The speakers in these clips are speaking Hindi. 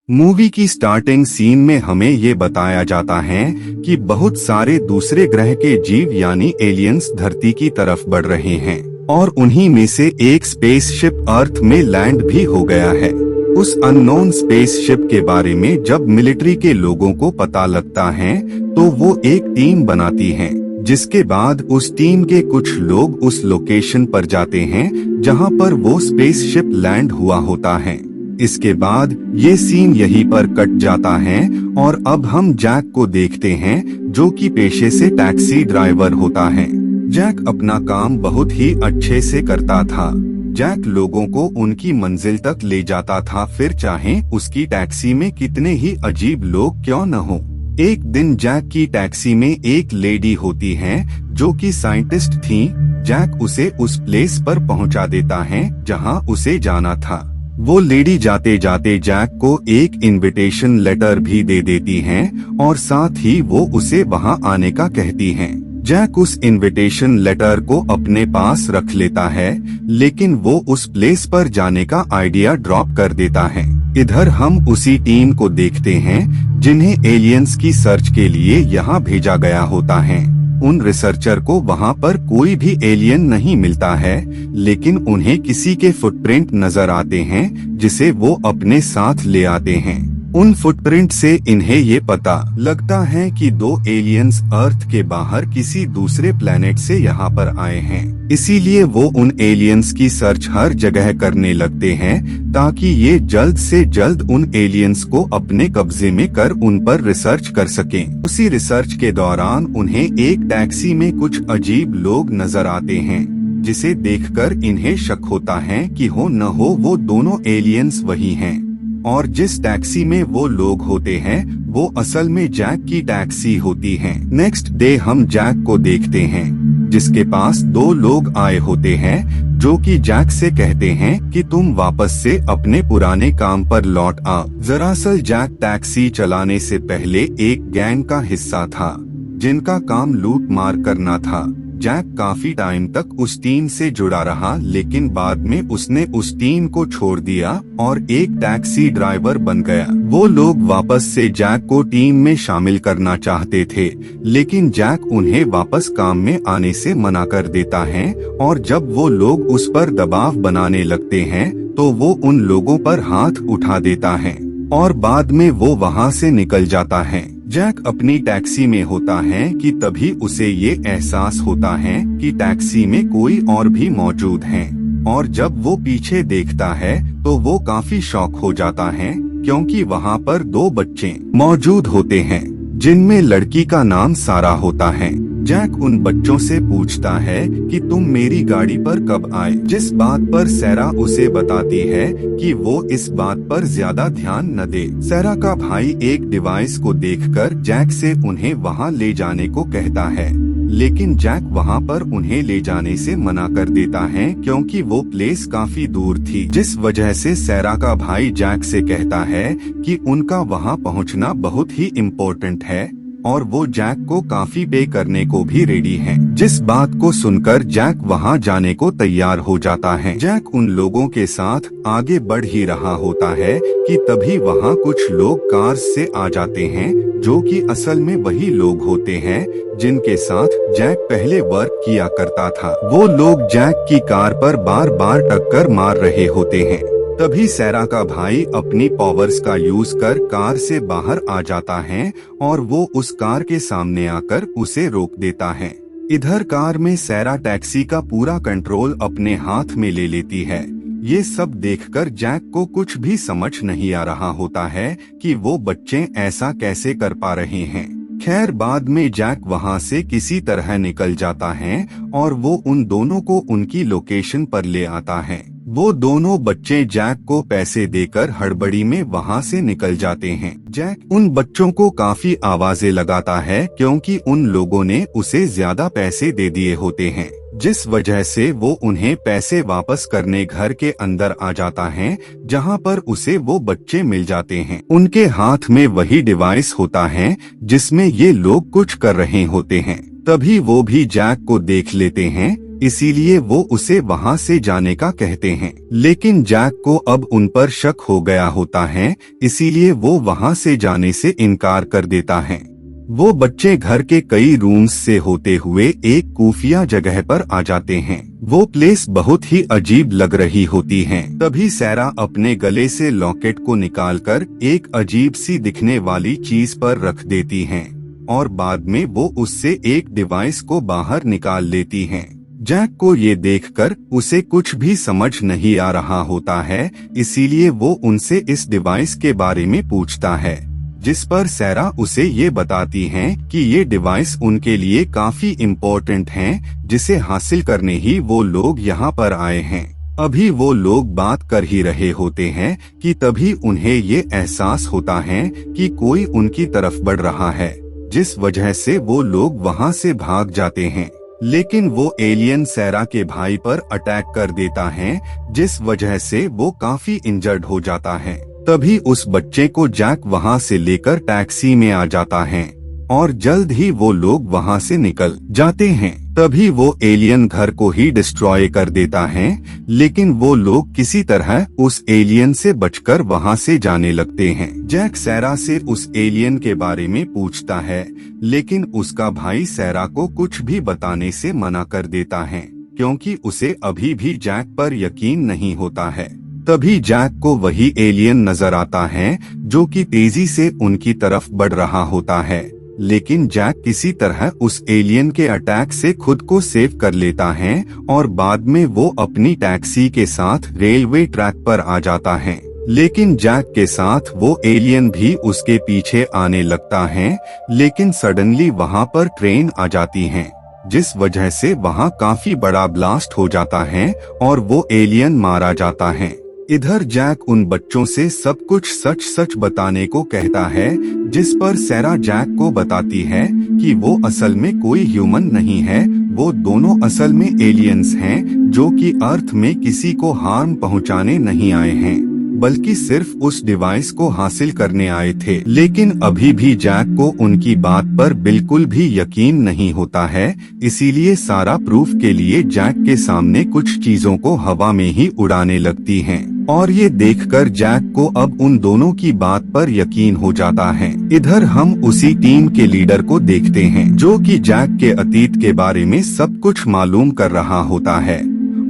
मूवी की स्टार्टिंग सीन में हमें ये बताया जाता है कि बहुत सारे दूसरे ग्रह के जीव यानी एलियंस धरती की तरफ बढ़ रहे हैं और उन्हीं में से एक स्पेसशिप अर्थ में लैंड भी हो गया है। उस अननोन स्पेसशिप के बारे में जब मिलिट्री के लोगों को पता लगता है तो वो एक टीम बनाती हैं, जिसके बाद उस टीम के कुछ लोग उस लोकेशन पर जाते हैं जहां पर वो स्पेसशिप लैंड हुआ होता है। इसके बाद ये सीन यहीं पर कट जाता है और अब हम जैक को देखते हैं जो कि पेशे से टैक्सी ड्राइवर होता है। जैक अपना काम बहुत ही अच्छे से करता था। जैक लोगों को उनकी मंजिल तक ले जाता था, फिर चाहे उसकी टैक्सी में कितने ही अजीब लोग क्यों न हो। एक दिन जैक की टैक्सी में एक लेडी होती है जो कि साइंटिस्ट थी। जैक उसे उस प्लेस पर पहुंचा देता है जहां उसे जाना था। वो लेडी जाते जाते जैक को एक इनविटेशन लेटर भी दे देती हैं और साथ ही वो उसे वहां आने का कहती हैं। जैक उस इनविटेशन लेटर को अपने पास रख लेता है, लेकिन वो उस प्लेस पर जाने का आइडिया ड्रॉप कर देता है। इधर हम उसी टीम को देखते हैं जिन्हें एलियंस की सर्च के लिए यहाँ भेजा गया होता है। उन रिसर्चर को वहाँ पर कोई भी एलियन नहीं मिलता है, लेकिन उन्हें किसी के फुटप्रिंट नजर आते हैं जिसे वो अपने साथ ले आते हैं। उन फुटप्रिंट से इन्हें ये पता लगता है कि दो एलियंस अर्थ के बाहर किसी दूसरे प्लेनेट से यहाँ पर आए हैं। इसीलिए वो उन एलियंस की सर्च हर जगह करने लगते हैं ताकि ये जल्द से जल्द उन एलियंस को अपने कब्जे में कर उन पर रिसर्च कर सकें। उसी रिसर्च के दौरान उन्हें एक टैक्सी में कुछ अजीब लोग नजर आते हैं, जिसे देखकर इन्हें शक होता है कि हो न हो वो दोनों एलियंस वही हैं। और जिस टैक्सी में वो लोग होते हैं वो असल में जैक की टैक्सी होती है। नेक्स्ट डे हम जैक को देखते हैं जिसके पास दो लोग आए होते हैं जो कि जैक से कहते हैं कि तुम वापस से अपने पुराने काम पर लौट आ। दरअसल जैक टैक्सी चलाने से पहले एक गैंग का हिस्सा था जिनका काम लूट मार करना था। जैक काफी टाइम तक उस टीम से जुड़ा रहा, लेकिन बाद में उसने उस टीम को छोड़ दिया और एक टैक्सी ड्राइवर बन गया। वो लोग वापस से जैक को टीम में शामिल करना चाहते थे, लेकिन जैक उन्हें वापस काम में आने से मना कर देता है और जब वो लोग उस पर दबाव बनाने लगते हैं तो वो उन लोगों पर हाथ उठा देता है और बाद में वो वहाँ से निकल जाता है। जैक अपनी टैक्सी में होता है कि तभी उसे ये एहसास होता है कि टैक्सी में कोई और भी मौजूद है और जब वो पीछे देखता है तो वो काफी शॉक हो जाता है क्योंकि वहाँ पर दो बच्चे मौजूद होते हैं जिनमें लड़की का नाम सारा होता है। जैक उन बच्चों से पूछता है कि तुम मेरी गाड़ी पर कब आए, जिस बात पर सैरा उसे बताती है कि वो इस बात पर ज्यादा ध्यान न दे। सैरा का भाई एक डिवाइस को देखकर जैक से उन्हें वहां ले जाने को कहता है, लेकिन जैक वहां पर उन्हें ले जाने से मना कर देता है क्योंकि वो प्लेस काफी दूर थी, जिस वजह से सैरा का भाई जैक से कहता है कि उनका वहां पहुंचना बहुत ही इम्पोर्टेंट है और वो जैक को काफी पे करने को भी रेडी है। जिस बात को सुनकर जैक वहां जाने को तैयार हो जाता है। जैक उन लोगों के साथ आगे बढ़ ही रहा होता है कि तभी वहां कुछ लोग कार से आ जाते हैं जो कि असल में वही लोग होते हैं जिनके साथ जैक पहले वर्क किया करता था। वो लोग जैक की कार पर बार बार टक्कर मार रहे होते हैं। तभी सैरा का भाई अपनी पावर्स का यूज कर कार से बाहर आ जाता है और वो उस कार के सामने आकर उसे रोक देता है। इधर कार में सैरा टैक्सी का पूरा कंट्रोल अपने हाथ में ले लेती है। ये सब देखकर जैक को कुछ भी समझ नहीं आ रहा होता है कि वो बच्चे ऐसा कैसे कर पा रहे हैं। खैर बाद में जैक वहां से किसी तरह निकल जाता है और वो उन दोनों को उनकी लोकेशन पर ले आता है। वो दोनों बच्चे जैक को पैसे देकर हड़बड़ी में वहां से निकल जाते हैं। जैक उन बच्चों को काफी आवाजें लगाता है क्योंकि उन लोगों ने उसे ज्यादा पैसे दे दिए होते हैं, जिस वजह से वो उन्हें पैसे वापस करने घर के अंदर आ जाता है जहां पर उसे वो बच्चे मिल जाते हैं। उनके हाथ में वही डिवाइस होता है जिसमें ये लोग कुछ कर रहे होते हैं। तभी वो भी जैक को देख लेते हैं इसीलिए वो उसे वहाँ से जाने का कहते हैं। लेकिन जैक को अब उन पर शक हो गया होता है, इसीलिए वो वहाँ से जाने से इनकार कर देता है। वो बच्चे घर के कई रूम्स से होते हुए एक खुफिया जगह पर आ जाते हैं। वो प्लेस बहुत ही अजीब लग रही होती है। तभी सैरा अपने गले से लॉकेट को निकालकर एक अजीब सी दिखने वाली चीज पर रख देती है और बाद में वो उससे एक डिवाइस को बाहर निकाल लेती है। जैक को ये देखकर उसे कुछ भी समझ नहीं आ रहा होता है, इसीलिए वो उनसे इस डिवाइस के बारे में पूछता है, जिस पर सैरा उसे ये बताती हैं कि ये डिवाइस उनके लिए काफी इम्पोर्टेंट है, जिसे हासिल करने ही वो लोग यहाँ पर आए हैं। अभी वो लोग बात कर ही रहे होते हैं कि तभी उन्हें ये एहसास होता है कि कोई उनकी तरफ बढ़ रहा है, जिस वजह से वो लोग वहाँ से भाग जाते हैं। लेकिन वो एलियन सैरा के भाई पर अटैक कर देता है, जिस वजह से वो काफी इंजर्ड हो जाता है। तभी उस बच्चे को जैक वहाँ से लेकर टैक्सी में आ जाता है और जल्द ही वो लोग वहाँ से निकल जाते हैं। तभी वो एलियन घर को ही डिस्ट्रॉय कर देता है, लेकिन वो लोग किसी तरह उस एलियन से बचकर वहाँ से जाने लगते हैं। जैक सैरा से उस एलियन के बारे में पूछता है, लेकिन उसका भाई सैरा को कुछ भी बताने से मना कर देता है, क्योंकि उसे अभी भी जैक पर यकीन नहीं होता है। तभी जैक को वही एलियन नजर आता है जो कि तेजी से उनकी तरफ बढ़ रहा होता है, लेकिन जैक किसी तरह उस एलियन के अटैक से खुद को सेव कर लेता है और बाद में वो अपनी टैक्सी के साथ रेलवे ट्रैक पर आ जाता है। लेकिन जैक के साथ वो एलियन भी उसके पीछे आने लगता है, लेकिन सडनली वहाँ पर ट्रेन आ जाती है, जिस वजह से वहाँ काफी बड़ा ब्लास्ट हो जाता है और वो एलियन मारा जाता है। इधर जैक उन बच्चों से सब कुछ सच सच बताने को कहता है, जिस पर सैरा जैक को बताती है कि वो असल में कोई ह्यूमन नहीं है, वो दोनों असल में एलियंस हैं जो कि अर्थ में किसी को हार्म पहुंचाने नहीं आए हैं, बल्कि सिर्फ उस डिवाइस को हासिल करने आए थे। लेकिन अभी भी जैक को उनकी बात पर बिल्कुल भी यकीन नहीं होता है, इसीलिए सारा प्रूफ के लिए जैक के सामने कुछ चीजों को हवा में ही उड़ाने लगती हैं। और ये देखकर जैक को अब उन दोनों की बात पर यकीन हो जाता है। इधर हम उसी टीम के लीडर को देखते हैं, जो कि जैक के अतीत के बारे में सब कुछ मालूम कर रहा होता है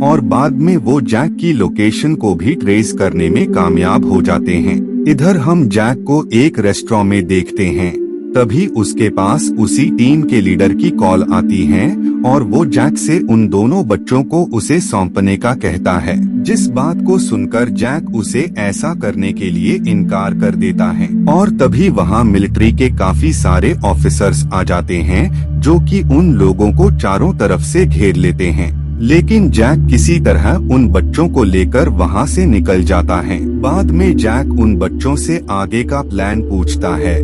और बाद में वो जैक की लोकेशन को भी ट्रेस करने में कामयाब हो जाते हैं। इधर हम जैक को एक रेस्टोरेंट में देखते हैं, तभी उसके पास उसी टीम के लीडर की कॉल आती है और वो जैक से उन दोनों बच्चों को उसे सौंपने का कहता है, जिस बात को सुनकर जैक उसे ऐसा करने के लिए इनकार कर देता है। और तभी वहाँ मिलिट्री के काफी सारे ऑफिसर्स आ जाते हैं, जो कि उन लोगों को चारों तरफ से घेर लेते हैं। लेकिन जैक किसी तरह उन बच्चों को लेकर वहाँ से निकल जाता है। बाद में जैक उन बच्चों से आगे का प्लान पूछता है,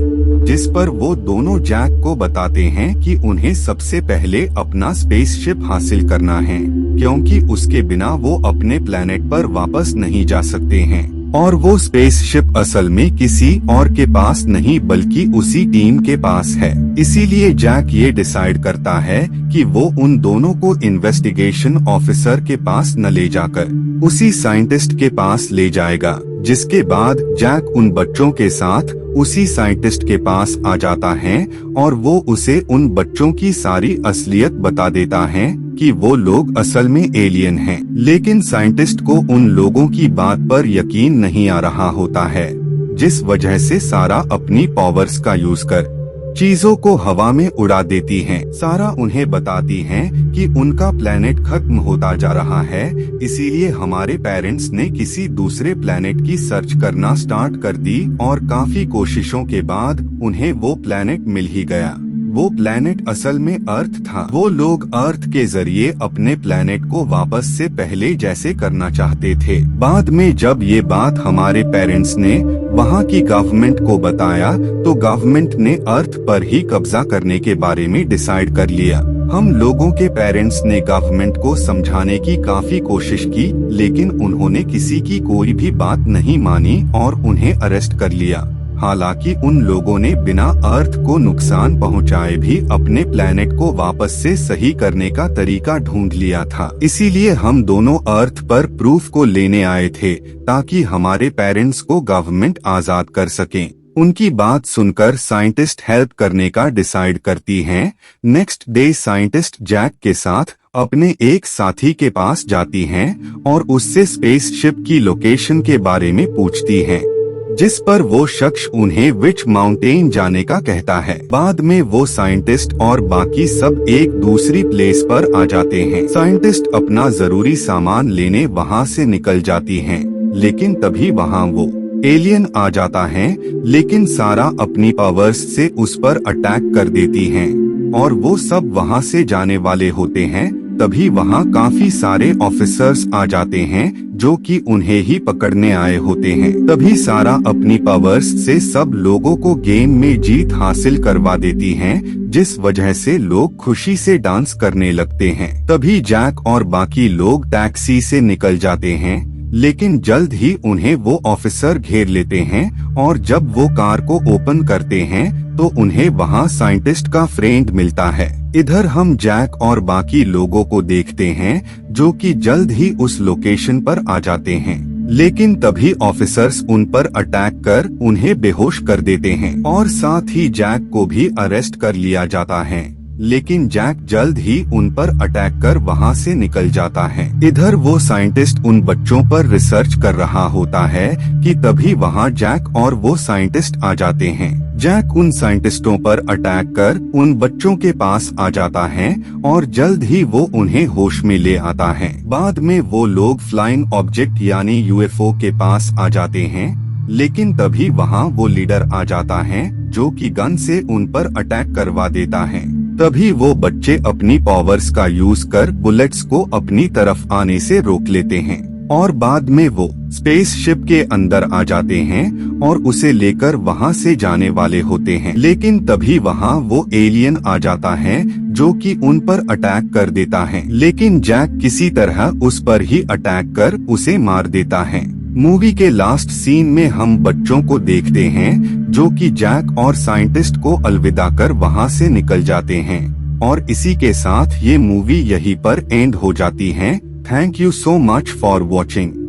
जिस पर वो दोनों जैक को बताते हैं कि उन्हें सबसे पहले अपना स्पेसशिप हासिल करना है, क्योंकि उसके बिना वो अपने प्लेनेट पर वापस नहीं जा सकते हैं। और वो स्पेसशिप असल में किसी और के पास नहीं बल्कि उसी टीम के पास है। इसीलिए जैक ये डिसाइड करता है कि वो उन दोनों को इन्वेस्टिगेशन ऑफिसर के पास न ले जाकर उसी साइंटिस्ट के पास ले जाएगा, जिसके बाद जैक उन बच्चों के साथ उसी साइंटिस्ट के पास आ जाता है और वो उसे उन बच्चों की सारी असलियत बता देता है कि वो लोग असल में एलियन हैं। लेकिन साइंटिस्ट को उन लोगों की बात पर यकीन नहीं आ रहा होता है, जिस वजह से सारा अपनी पावर्स का यूज कर चीजों को हवा में उड़ा देती हैं। सारा उन्हें बताती हैं कि उनका प्लेनेट खत्म होता जा रहा है, इसीलिए हमारे पेरेंट्स ने किसी दूसरे प्लेनेट की सर्च करना स्टार्ट कर दी और काफी कोशिशों के बाद उन्हें वो प्लेनेट मिल ही गया। वो प्लेनेट असल में अर्थ था। वो लोग अर्थ के जरिए अपने प्लेनेट को वापस से पहले जैसे करना चाहते थे। बाद में जब ये बात हमारे पेरेंट्स ने वहाँ की गवर्नमेंट को बताया, तो गवर्नमेंट ने अर्थ पर ही कब्जा करने के बारे में डिसाइड कर लिया। हम लोगों के पेरेंट्स ने गवर्नमेंट को समझाने की काफी कोशिश की, लेकिन उन्होंने किसी की कोई भी बात नहीं मानी और उन्हें अरेस्ट कर लिया। हालांकि उन लोगों ने बिना अर्थ को नुकसान पहुंचाए भी अपने प्लेनेट को वापस से सही करने का तरीका ढूंढ लिया था। इसीलिए हम दोनों अर्थ पर प्रूफ को लेने आए थे ताकि हमारे पेरेंट्स को गवर्नमेंट आजाद कर सकें। उनकी बात सुनकर साइंटिस्ट हेल्प करने का डिसाइड करती हैं। नेक्स्ट डे साइंटिस्ट जैक के साथ अपने एक साथी के पास जाती हैं और उससे स्पेसशिप की लोकेशन के बारे में पूछती हैं, जिस पर वो शख्स उन्हें विच माउंटेन जाने का कहता है। बाद में वो साइंटिस्ट और बाकी सब एक दूसरी प्लेस पर आ जाते हैं। साइंटिस्ट अपना जरूरी सामान लेने वहाँ से निकल जाती हैं, लेकिन तभी वहाँ वो एलियन आ जाता है, लेकिन सारा अपनी पावर्स से उस पर अटैक कर देती हैं और वो सब वहाँ से जाने वाले होते हैं। तभी वहाँ काफी सारे ऑफिसर्स आ जाते हैं जो कि उन्हें ही पकड़ने आए होते हैं। तभी सारा अपनी पावर्स से सब लोगों को गेम में जीत हासिल करवा देती हैं, जिस वजह से लोग खुशी से डांस करने लगते हैं। तभी जैक और बाकी लोग टैक्सी से निकल जाते हैं, लेकिन जल्द ही उन्हें वो ऑफिसर घेर लेते हैं और जब वो कार को ओपन करते हैं तो उन्हें वहाँ साइंटिस्ट का फ्रेंड मिलता है। इधर हम जैक और बाकी लोगों को देखते हैं जो कि जल्द ही उस लोकेशन पर आ जाते हैं, लेकिन तभी ऑफिसर्स उन पर अटैक कर उन्हें बेहोश कर देते हैं और साथ ही जैक को भी अरेस्ट कर लिया जाता है। लेकिन जैक जल्द ही उन पर अटैक कर वहाँ से निकल जाता है। इधर वो साइंटिस्ट उन बच्चों पर रिसर्च कर रहा होता है कि तभी वहाँ जैक और वो साइंटिस्ट आ जाते हैं। जैक उन साइंटिस्टों पर अटैक कर उन बच्चों के पास आ जाता है और जल्द ही वो उन्हें होश में ले आता है। बाद में वो लोग फ्लाइंग ऑब्जेक्ट यानी यूएफओ के पास आ जाते हैं, लेकिन तभी वहाँ वो लीडर आ जाता है जो कि गन से उन पर अटैक करवा देता है। तभी वो बच्चे अपनी पावर्स का यूज कर बुलेट्स को अपनी तरफ आने से रोक लेते हैं और बाद में वो स्पेसशिप के अंदर आ जाते हैं और उसे लेकर वहाँ से जाने वाले होते हैं। लेकिन तभी वहाँ वो एलियन आ जाता है जो कि उन पर अटैक कर देता है, लेकिन जैक किसी तरह उस पर ही अटैक कर उसे मार देता है। मूवी के लास्ट सीन में हम बच्चों को देखते हैं जो कि जैक और साइंटिस्ट को अलविदा कर वहाँ से निकल जाते हैं और इसी के साथ ये मूवी यहीं पर एंड हो जाती है। Thank you so much for watching.